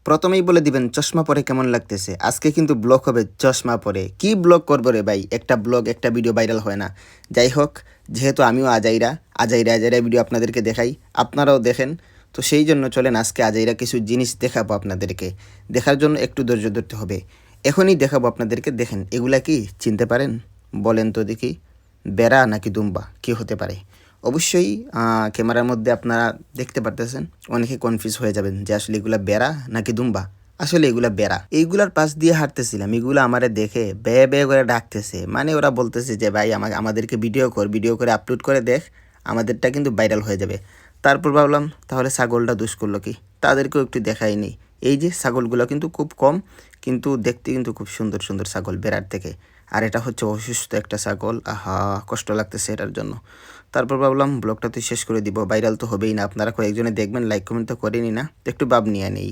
প্রথমেই বলে দিবেন চশমা পরে কেমন লাগতেছে। আজকে কিন্তু ব্লগ হবে চশমা পরে। কি ব্লগ করবো রে ভাই? একটা ব্লগ একটা ভিডিও ভাইরাল হয় না। যাই হোক, যেহেতু আমিও আজাইরা ভিডিও আপনাদেরকে দেখাই, আপনারাও দেখেন। তো সেই জন্য চলেন আজকে আজাইরা কিছু জিনিস দেখাবো আপনাদেরকে। দেখার জন্য একটু ধৈর্য ধরতে হবে। এখনই দেখাবো আপনাদেরকে, দেখেন এগুলা কি চিনতে পারেন? বলেন তো দেখি, বেড়া নাকি দুম্বা কি হতে পারে? অবশ্যই ক্যামেরার মধ্যে আপনারা দেখতে পারতেছেন, অনেকে কনফিউজ হয়ে যাবেন যে আসলে এগুলা বেড়া নাকি দুম্বা। আসলে এগুলা বেড়া। এইগুলার পাশ দিয়ে হাঁটতেছিলাম, এগুলো আমারে দেখে বে বে করে ডাকতেছে। মানে ওরা বলতেছে যে ভাই আমাদেরকে ভিডিও করে আপলোড করে দেখ, আমাদেরটা কিন্তু ভাইরাল হয়ে যাবে। তারপর ভাবলাম তাহলে ছাগলটা দোষ করলো কি, তাদেরকেও একটু দেখাই নেই। এই যে ছাগলগুলো কিন্তু খুব কম, কিন্তু দেখতে কিন্তু খুব সুন্দর সুন্দর ছাগল বেড়ার থেকে। আর এটা হচ্ছে অসুস্থ একটা ছাগল, আহা কষ্ট লাগতেছে এটার জন্য। তারপর ভাবলাম ব্লগটা তো শেষ করে দিব, ভাইরাল তো হবেই না, আপনারা কয়েকজনে দেখবেন, লাইক কমেন্ট তো করেনি না, তো একটু ভাব নিয়ে নেই।